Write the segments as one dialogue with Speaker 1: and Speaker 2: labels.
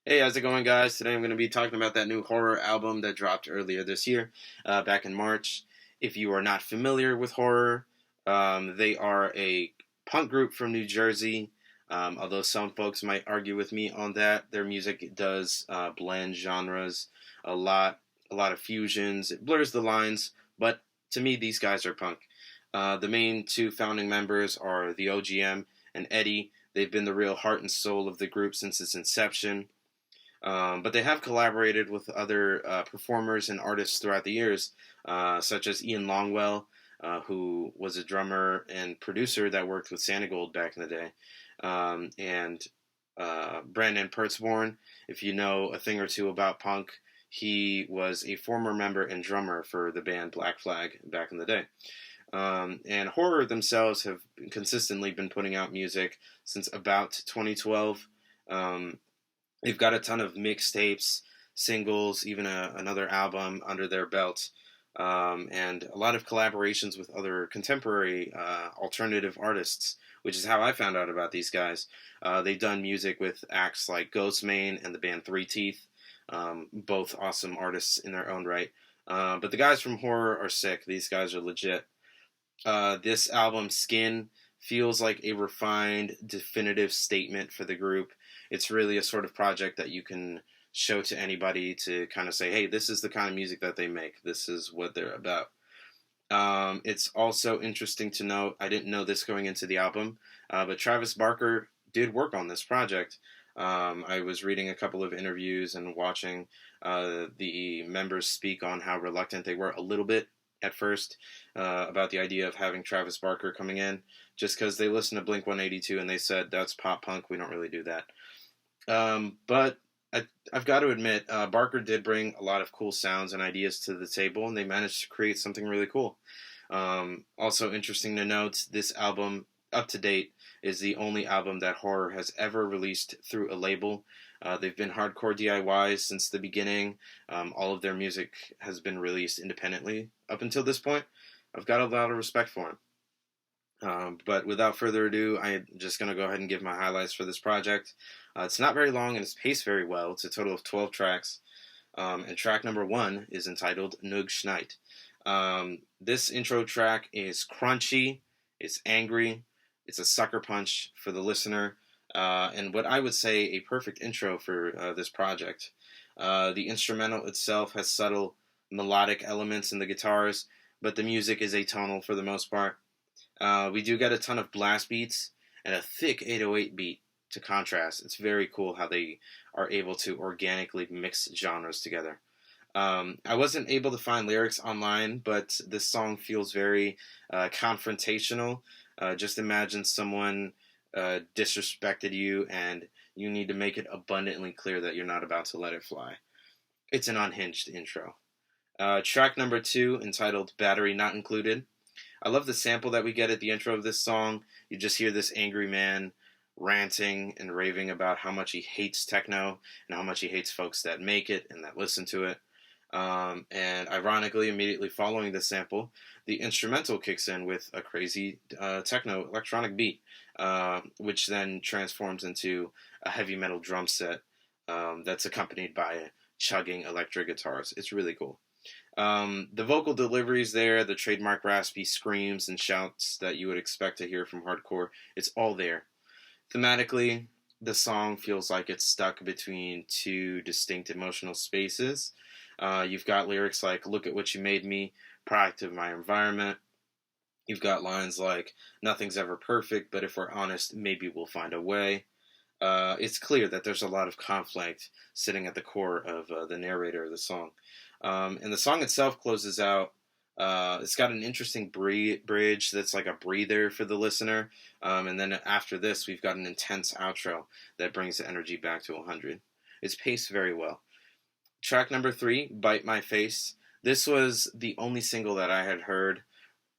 Speaker 1: Hey, how's it going, guys? Today I'm going to be talking about that new horror album that dropped earlier this year, back in March. If you are not familiar with horror, they are a punk group from New Jersey. Although some folks might argue with me on that, their music does blend genres a lot, a lot of fusions. It blurs the lines, but to me, these guys are punk. The main two founding members are the OGM and Eddie. They've been the real heart and soul of the group since its inception. But they have collaborated with other performers and artists throughout the years, such as Ian Longwell, who was a drummer and producer that worked with Santigold back in the day, and Brandon Pertzborn. If you know a thing or two about punk, he was a former member and drummer for the band Black Flag back in the day. And Horror themselves have consistently been putting out music since about 2012. They've got a ton of mixtapes, singles, even another album under their belt, and a lot of collaborations with other contemporary alternative artists, which is how I found out about these guys. They've done music with acts like Ghostmane and the band Three Teeth, both awesome artists in their own right. But the guys from Horror are sick. These guys are legit. This album, Skin, feels like a refined, definitive statement for the group. It's really a sort of project that you can show to anybody to kind of say, hey, this is the kind of music that they make. This is what they're about. It's also interesting to note, I didn't know this going into the album, but Travis Barker did work on this project. I was reading a couple of interviews and watching the members speak on how reluctant they were a little bit at first about the idea of having Travis Barker coming in, just because they listened to Blink-182 and they said, that's pop punk, we don't really do that. But I've got to admit, Barker did bring a lot of cool sounds and ideas to the table, and they managed to create something really cool. Also interesting to note, this album, Up to Date, is the only album that Horror has ever released through a label. They've been hardcore DIYs since the beginning. All of their music has been released independently up until this point. I've got a lot of respect for them. But without further ado, I'm just going to go ahead and give my highlights for this project. It's not very long and it's paced very well. It's a total of 12 tracks. And track number 1 is entitled Nug Schneid. This intro track is crunchy, it's angry, it's a sucker punch for the listener, and what I would say a perfect intro for this project. The instrumental itself has subtle melodic elements in the guitars, but the music is atonal for the most part. We do get a ton of blast beats and a thick 808 beat to contrast. It's very cool how they are able to organically mix genres together. I wasn't able to find lyrics online, but this song feels very confrontational. Just imagine someone disrespected you and you need to make it abundantly clear that you're not about to let it fly. It's an unhinged intro. Track number 2, entitled Battery Not Included. I love the sample that we get at the intro of this song. You just hear this angry man ranting and raving about how much he hates techno and how much he hates folks that make it and that listen to it. And ironically, immediately following the sample, the instrumental kicks in with a crazy techno electronic beat, which then transforms into a heavy metal drum set that's accompanied by chugging electric guitars. It's really cool. The vocal deliveries there, the trademark raspy screams and shouts that you would expect to hear from hardcore, it's all there. Thematically, the song feels like it's stuck between two distinct emotional spaces. You've got lyrics like, look at what you made me, product of my environment. You've got lines like, nothing's ever perfect, but if we're honest, maybe we'll find a way. It's clear that there's a lot of conflict sitting at the core of the narrator of the song. And the song itself closes out. It's got an interesting bridge that's like a breather for the listener. And then after this, we've got an intense outro that brings the energy back to 100. It's paced very well. Track number 3, Bite My Face. This was the only single that I had heard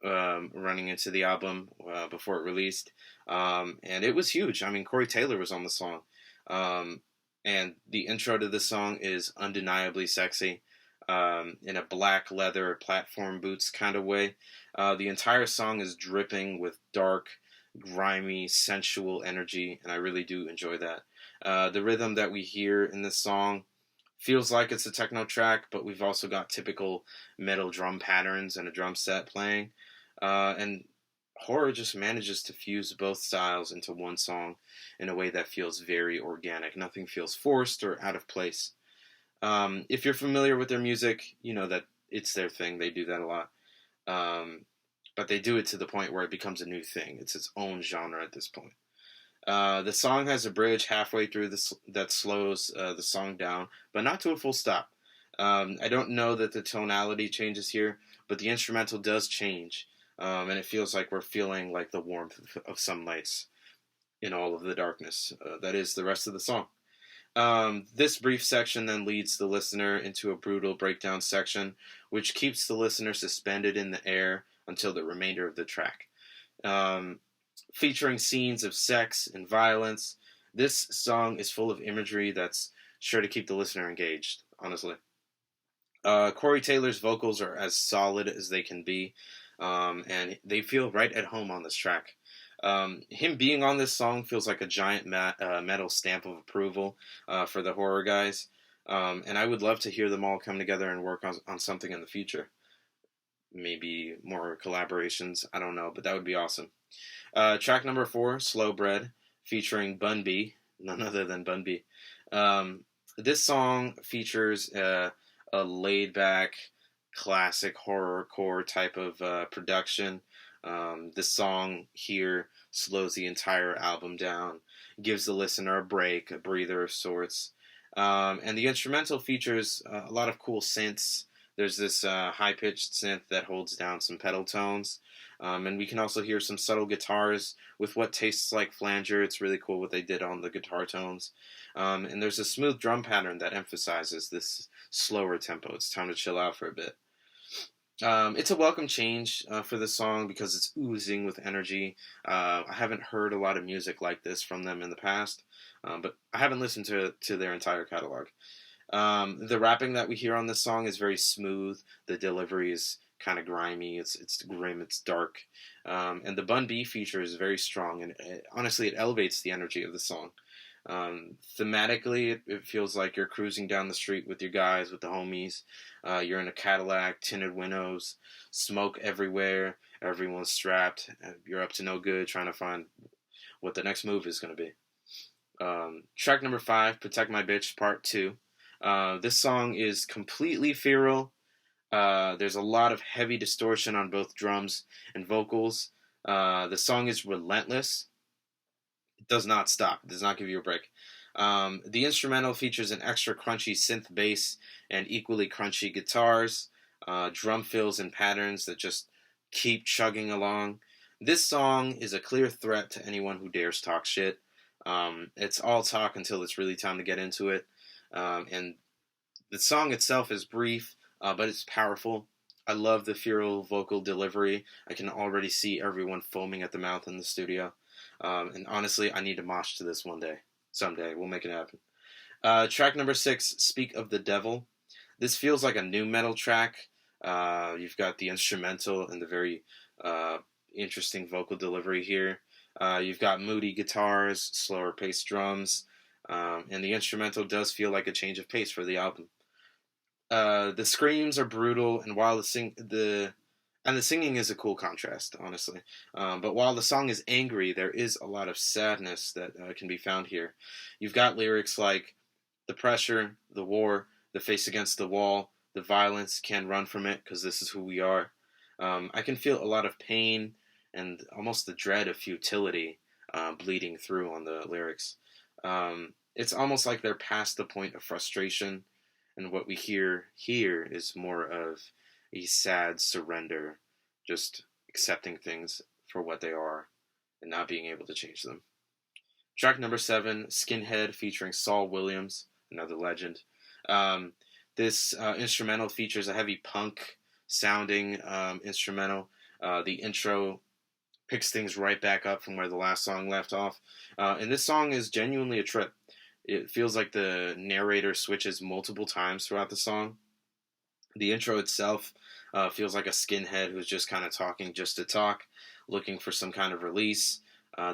Speaker 1: running into the album before it released. And it was huge. I mean, Corey Taylor was on the song. And the intro to this song is undeniably sexy. In a black leather platform boots kind of way. The entire song is dripping with dark, grimy, sensual energy, and I really do enjoy that. The rhythm that we hear in this song feels like it's a techno track, but we've also got typical metal drum patterns and a drum set playing. And horror just manages to fuse both styles into one song in a way that feels very organic. Nothing feels forced or out of place. If you're familiar with their music, you know that it's their thing. They do that a lot. But they do it to the point where it becomes a new thing. It's its own genre at this point. The song has a bridge halfway through that slows the song down, but not to a full stop. I don't know that the tonality changes here, but the instrumental does change, and it feels like we're feeling like the warmth of some lights in all of the darkness. That is the rest of the song. This brief section then leads the listener into a brutal breakdown section, which keeps the listener suspended in the air until the remainder of the track. Featuring scenes of sex and violence, this song is full of imagery that's sure to keep the listener engaged, honestly. Corey Taylor's vocals are as solid as they can be, and they feel right at home on this track. Him being on this song feels like a giant metal stamp of approval for the horror guys, and I would love to hear them all come together and work on something in the future. Maybe more collaborations, I don't know, but that would be awesome. Track number 4, Slow Bread, featuring Bun B, none other than Bun B. This song features a laid-back, classic horrorcore type of production. This song here slows the entire album down, gives the listener a break, a breather of sorts. And the instrumental features a lot of cool synths. There's this high-pitched synth that holds down some pedal tones. And we can also hear some subtle guitars with what tastes like flanger. It's really cool what they did on the guitar tones. And there's a smooth drum pattern that emphasizes this slower tempo. It's time to chill out for a bit. It's a welcome change for the song because it's oozing with energy. I haven't heard a lot of music like this from them in the past, but I haven't listened to their entire catalog. The rapping that we hear on this song is very smooth. The delivery is kind of grimy. It's grim. It's dark. And the Bun B feature is very strong, and honestly, it elevates the energy of the song. Thematically, it feels like you're cruising down the street with your guys, with the homies. You're in a Cadillac, tinted windows, smoke everywhere. Everyone's strapped. You're up to no good, trying to find what the next move is going to be. Track number 5, Protect My Bitch, Part 2. This song is completely feral. There's a lot of heavy distortion on both drums and vocals. The song is relentless. It does not stop. It does not give you a break. The instrumental features an extra crunchy synth bass and equally crunchy guitars, drum fills and patterns that just keep chugging along. This song is a clear threat to anyone who dares talk shit. It's all talk until it's really time to get into it. And the song itself is brief, but it's powerful. I love the feral vocal delivery. I can already see everyone foaming at the mouth in the studio. And honestly, I need to mosh to this one day. Someday. We'll make it happen. Track number 6, Speak of the Devil. This feels like a new metal track. You've got the instrumental and the very interesting vocal delivery here. You've got moody guitars, slower paced drums, and the instrumental does feel like a change of pace for the album. The screams are brutal, and while the singing is a cool contrast, honestly. But while the song is angry, there is a lot of sadness that can be found here. You've got lyrics like, the pressure, the war, the face against the wall, the violence, can't run from it because this is who we are. I can feel a lot of pain and almost the dread of futility bleeding through on the lyrics. It's almost like they're past the point of frustration, and what we hear here is more of a sad surrender, just accepting things for what they are and not being able to change them. Track number 7, Skinhead, featuring Saul Williams, another legend. This instrumental features a heavy punk sounding instrumental. The intro picks things right back up from where the last song left off. And this song is genuinely a trip. It feels like the narrator switches multiple times throughout the song. The intro itself feels like a skinhead who's just kind of talking just to talk, looking for some kind of release.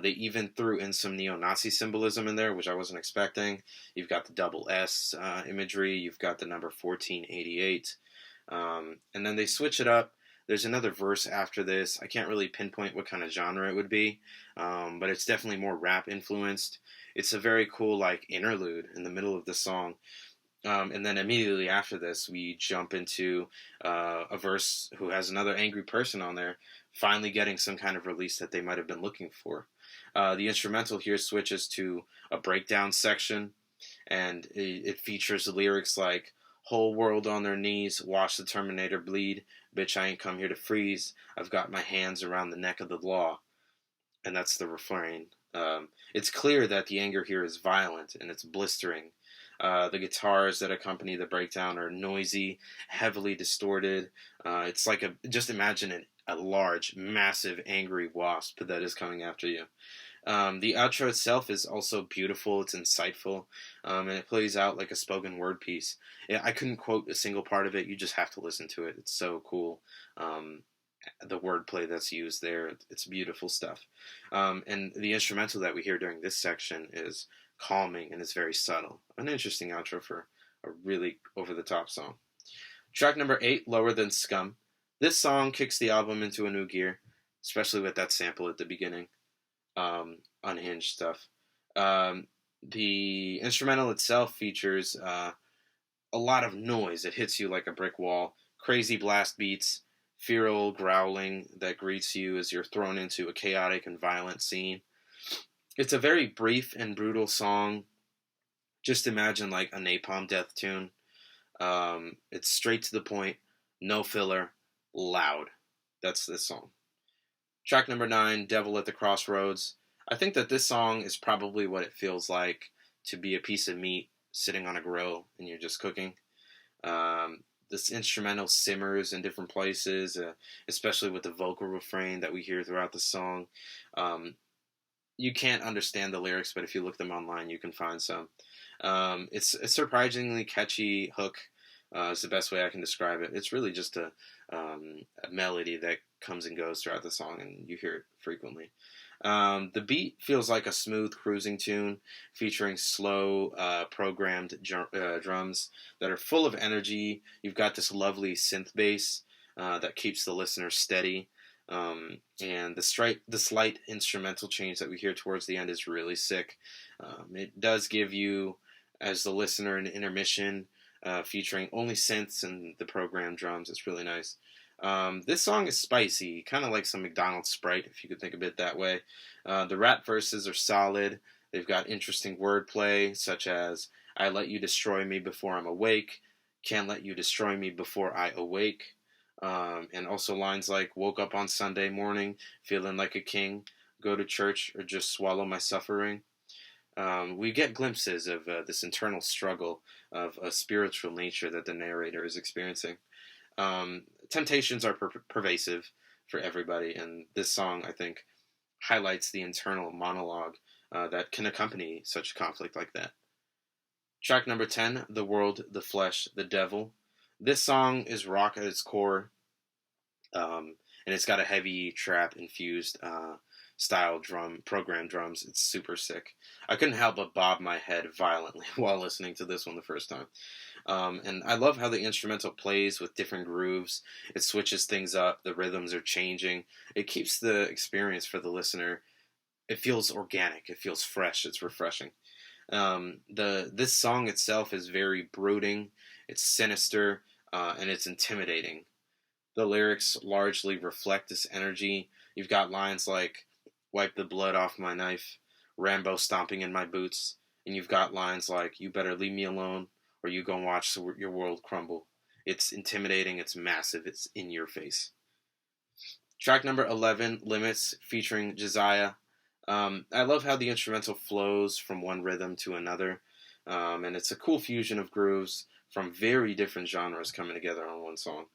Speaker 1: They even threw in some neo-Nazi symbolism in there, which I wasn't expecting. You've got the double S imagery. You've got the number 1488. And then they switch it up. There's another verse after this. I can't really pinpoint what kind of genre it would be, but it's definitely more rap influenced. It's a very cool like interlude in the middle of the song. And then immediately after this, we jump into a verse who has another angry person on there, finally getting some kind of release that they might have been looking for. The instrumental here switches to a breakdown section, and it features the lyrics like, "Whole world on their knees, watch the Terminator bleed. Bitch, I ain't come here to freeze. I've got my hands around the neck of the law." And that's the refrain. It's clear that the anger here is violent and it's blistering. The guitars that accompany the breakdown are noisy, heavily distorted. It's like just imagine a large, massive, angry wasp that is coming after you. The outro itself is also beautiful. It's insightful, and it plays out like a spoken word piece. I couldn't quote a single part of it. You just have to listen to it. It's so cool. The wordplay that's used there, it's beautiful stuff. And the instrumental that we hear during this section is calming and it's very subtle. An interesting outro for a really over-the-top song. Track number 8, Lower Than Scum. This song kicks the album into a new gear, especially with that sample at the beginning. Unhinged stuff. The instrumental itself features a lot of noise. It hits you like a brick wall. Crazy blast beats, feral growling that greets you as you're thrown into a chaotic and violent scene. It's a very brief and brutal song. Just imagine like a Napalm Death tune. It's straight to the point, no filler, loud. That's this song. Track number 9, Devil at the Crossroads. I think that this song is probably what it feels like to be a piece of meat sitting on a grill and you're just cooking. This instrumental simmers in different places, especially with the vocal refrain that we hear throughout the song. You can't understand the lyrics, but if you look them online, you can find some. It's a surprisingly catchy hook. Is the best way I can describe it. It's really just a melody that comes and goes throughout the song, and you hear it frequently. The beat feels like a smooth cruising tune featuring slow, programmed drums that are full of energy. You've got this lovely synth bass that keeps the listener steady. And the slight instrumental change that we hear towards the end is really sick. It does give you, as the listener, an intermission featuring only synths and the programmed drums. It's really nice. This song is spicy, kind of like some McDonald's Sprite, if you could think of it that way. The rap verses are solid. They've got interesting wordplay, such as, "I let you destroy me before I'm awake. Can't let you destroy me before I awake." And also lines like, "Woke up on Sunday morning, feeling like a king. Go to church or just swallow my suffering." We get glimpses of this internal struggle of a spiritual nature that the narrator is experiencing. Temptations are pervasive for everybody, and this song, I think, highlights the internal monologue that can accompany such conflict like that. Track number 10, The World, the Flesh, the Devil. This song is rock at its core, and it's got a heavy trap-infused style program drums. It's super sick. I couldn't help but bob my head violently while listening to this one the first time. And I love how the instrumental plays with different grooves. It switches things up. The rhythms are changing. It keeps the experience for the listener. It feels organic. It feels fresh. It's refreshing. This song itself is very brooding. It's sinister, and it's intimidating. The lyrics largely reflect this energy. You've got lines like, "Wipe the blood off my knife," "Rambo stomping in my boots," and you've got lines like, "You better leave me alone, or you go watch your world crumble." It's intimidating, it's massive, it's in your face. Track number 11, Limits, featuring Josiah. I love how the instrumental flows from one rhythm to another, and it's a cool fusion of grooves from very different genres coming together on one song.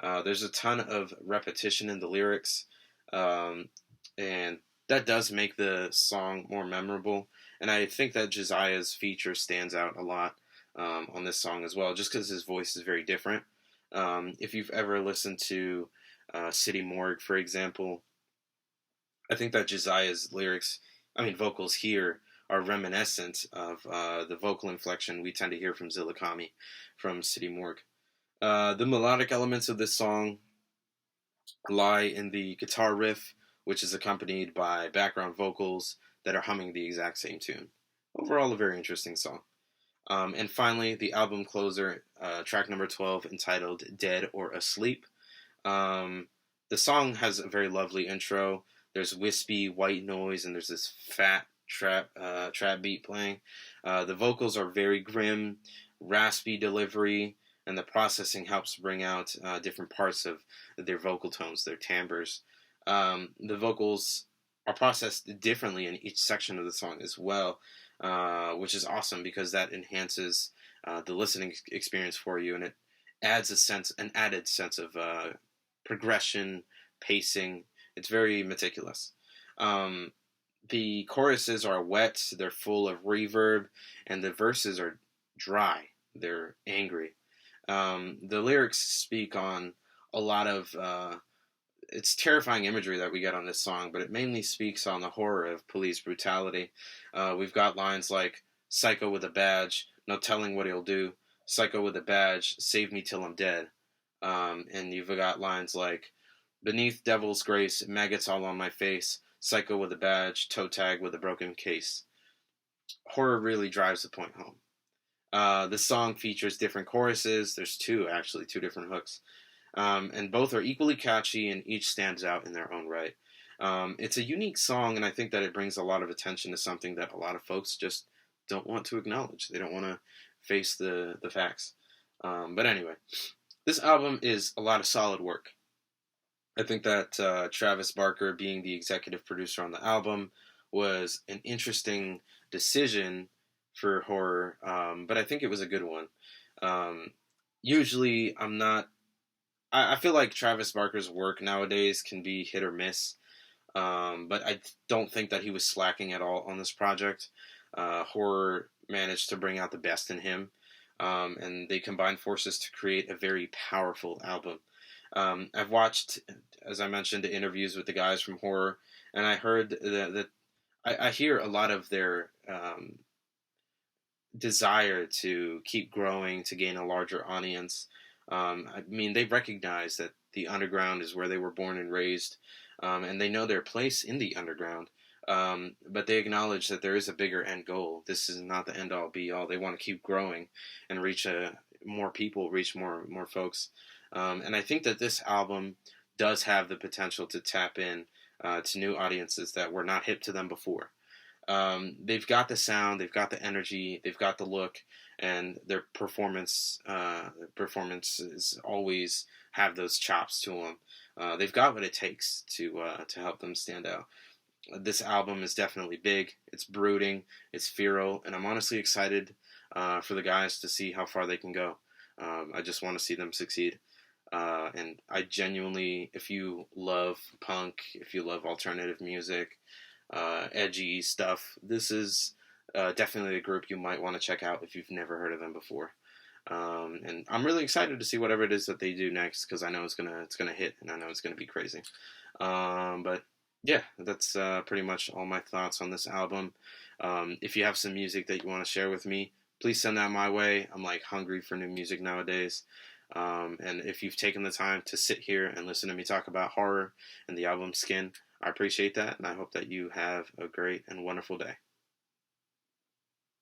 Speaker 1: There's a ton of repetition in the lyrics, and that does make the song more memorable. And I think that Josiah's feature stands out a lot on this song as well, just because his voice is very different. If you've ever listened to City Morgue, for example, I think that Josiah's lyrics, I mean vocals here, are reminiscent of the vocal inflection we tend to hear from Zillakami from City Morgue. The melodic elements of this song lie in the guitar riff, which is accompanied by background vocals that are humming the exact same tune. Overall, a very interesting song. And finally, the album closer, track number 12, entitled Dead or Asleep. Um, the song has a very lovely intro. There's wispy white noise, and there's this fat trap beat playing. The vocals are very grim, raspy delivery, and the processing helps bring out different parts of their vocal tones, their timbres. The vocals are processed differently in each section of the song as well, which is awesome because that enhances the listening experience for you, and it adds an added sense of progression, pacing. It's very meticulous. Um, the choruses are wet, they're full of reverb, and the verses are dry. They're angry. The lyrics speak on a lot of it's terrifying imagery that we get on this song, but it mainly speaks on the horror of police brutality. We've got lines like "Psycho with a badge, no telling what he'll do. Psycho with a badge, save me till I'm dead." And you've got lines like "Beneath devil's grace, maggots all on my face. Psycho with a badge, toe tag with a broken case." Horror really drives the point home. The song features different choruses. There's two, actually, two different hooks. And both are equally catchy, and each stands out in their own right. It's a unique song, and I think that it brings a lot of attention to something that a lot of folks just don't want to acknowledge. They don't want to face the facts. But anyway, this album is a lot of solid work. I think that Travis Barker, being the executive producer on the album, was an interesting decision for horror, but I think it was a good one. Usually, I'm not. I feel like Travis Barker's work nowadays can be hit or miss, but I don't think that he was slacking at all on this project. Horror managed to bring out the best in him, and they combined forces to create a very powerful album. I've watched, as I mentioned, the interviews with the guys from Horror, and I heard that I hear a lot of their desire to keep growing, to gain a larger audience. I mean, they recognize that the underground is where they were born and raised, and they know their place in the underground. But they acknowledge that there is a bigger end goal. This is not the end all be all. They want to keep growing and reach more people, reach more folks. And I think that this album does have the potential to tap in to new audiences that were not hip to them before. They've got the sound, they've got the energy, they've got the look, and their performances always have those chops to them. They've got what it takes to help them stand out. This album is definitely big. It's brooding. It's feral, and I'm honestly excited for the guys to see how far they can go. I just want to see them succeed. And I genuinely, if you love punk, if you love alternative music, edgy stuff, this is definitely a group you might want to check out if you've never heard of them before. And I'm really excited to see whatever it is that they do next, because I know it's gonna hit, and I know it's gonna be crazy. But yeah, that's pretty much all my thoughts on this album. If you have some music that you want to share with me, please send that my way. I'm like hungry for new music nowadays. And if you've taken the time to sit here and listen to me talk about Horror and the album Skin, I appreciate that, and I hope that you have a great and wonderful day.